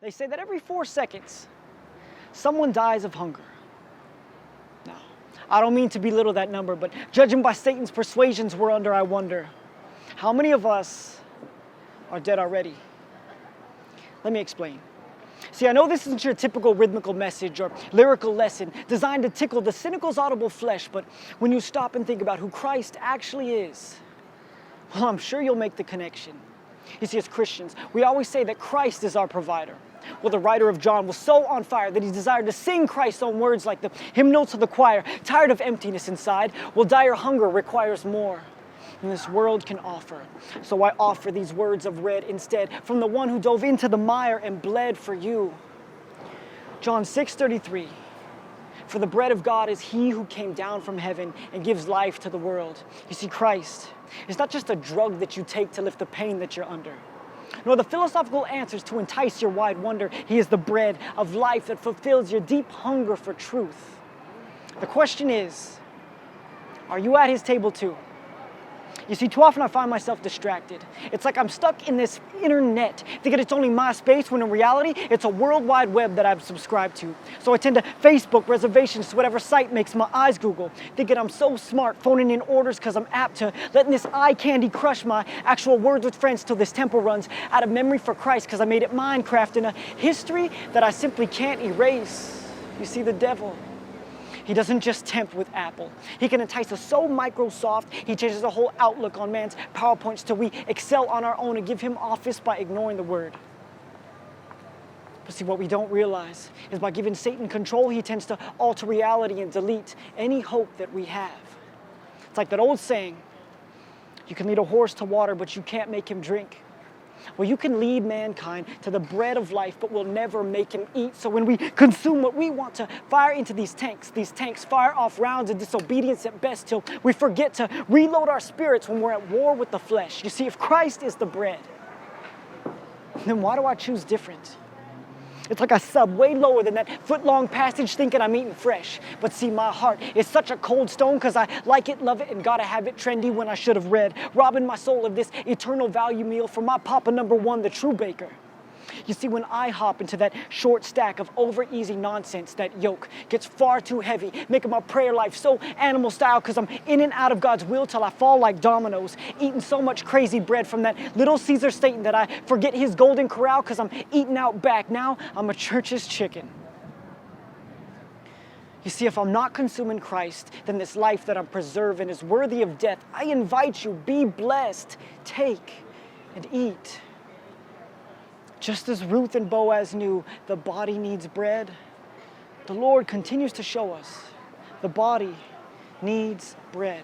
They say that every 4 seconds, someone dies of hunger. Now, I don't mean to belittle that number, but judging by Satan's persuasions we're under, I wonder, how many of us are dead already? Let me explain. See, I know this isn't your typical rhythmical message or lyrical lesson designed to tickle the cynical's audible flesh, but when you stop and think about who Christ actually is, well, I'm sure you'll make the connection. You see, as Christians, we always say that Christ is our provider. Well, the writer of John was so on fire that he desired to sing Christ's own words like the hymnals to the choir, tired of emptiness inside. Well, dire hunger requires more than this world can offer. So I offer these words of red instead from the one who dove into the mire and bled for you. John 6:33. For the bread of God is he who came down from heaven and gives life to the world. You see, Christ is not just a drug that you take to lift the pain that you're under, nor the philosophical answers to entice your wide wonder. He is the bread of life that fulfills your deep hunger for truth. The question is, are you at his table too? You see, too often I find myself distracted. It's like I'm stuck in this internet, thinking it's only my space, when in reality, it's a worldwide web that I've subscribed to. So I tend to Facebook reservations to whatever site makes my eyes Google, thinking I'm so smart, phoning in orders because I'm apt to, letting this eye candy crush my actual words with friends till this tempo runs out of memory for Christ because I made it Minecraft in a history that I simply can't erase. You see, the devil, he doesn't just tempt with Apple. He can entice us so Microsoft, he changes the whole outlook on man's PowerPoints till we excel on our own and give him office by ignoring the word. But see, what we don't realize is by giving Satan control, he tends to alter reality and delete any hope that we have. It's like that old saying, you can lead a horse to water, but you can't make him drink. Well, you can lead mankind to the bread of life, but we'll never make him eat. So when we consume what we want to fire into these tanks fire off rounds of disobedience at best till we forget to reload our spirits when we're at war with the flesh. You see, if Christ is the bread, then why do I choose different? It's like I sub way lower than that foot-long passage thinking I'm eating fresh. But see, my heart is such a cold stone because I like it, love it, and gotta have it trendy when I should have read, robbing my soul of this eternal value meal from my Papa number one, the true baker. You see, when I hop into that short stack of over-easy nonsense, that yoke gets far too heavy, making my prayer life so animal style because I'm in and out of God's will till I fall like dominoes, eating so much crazy bread from that little Caesar Satan that I forget his golden corral because I'm eating out back. Now I'm a church's chicken. You see, if I'm not consuming Christ, then this life that I'm preserving is worthy of death. I invite you, be blessed, take and eat. Just as Ruth and Boaz knew the body needs bread, the Lord continues to show us the body needs bread.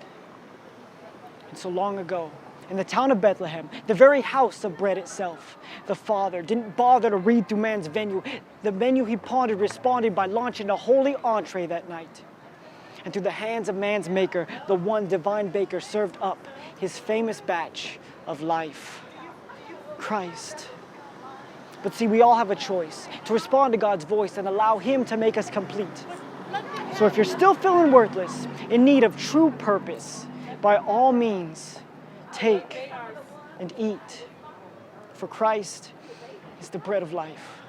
And so long ago, in the town of Bethlehem, the very house of bread itself, the Father didn't bother to read through man's menu. The menu he pondered responded by launching a holy entree that night. And through the hands of man's maker, the one divine baker served up his famous batch of life, Christ. But see, we all have a choice to respond to God's voice and allow him to make us complete. So if you're still feeling worthless, in need of true purpose, by all means, take and eat. For Christ is the bread of life.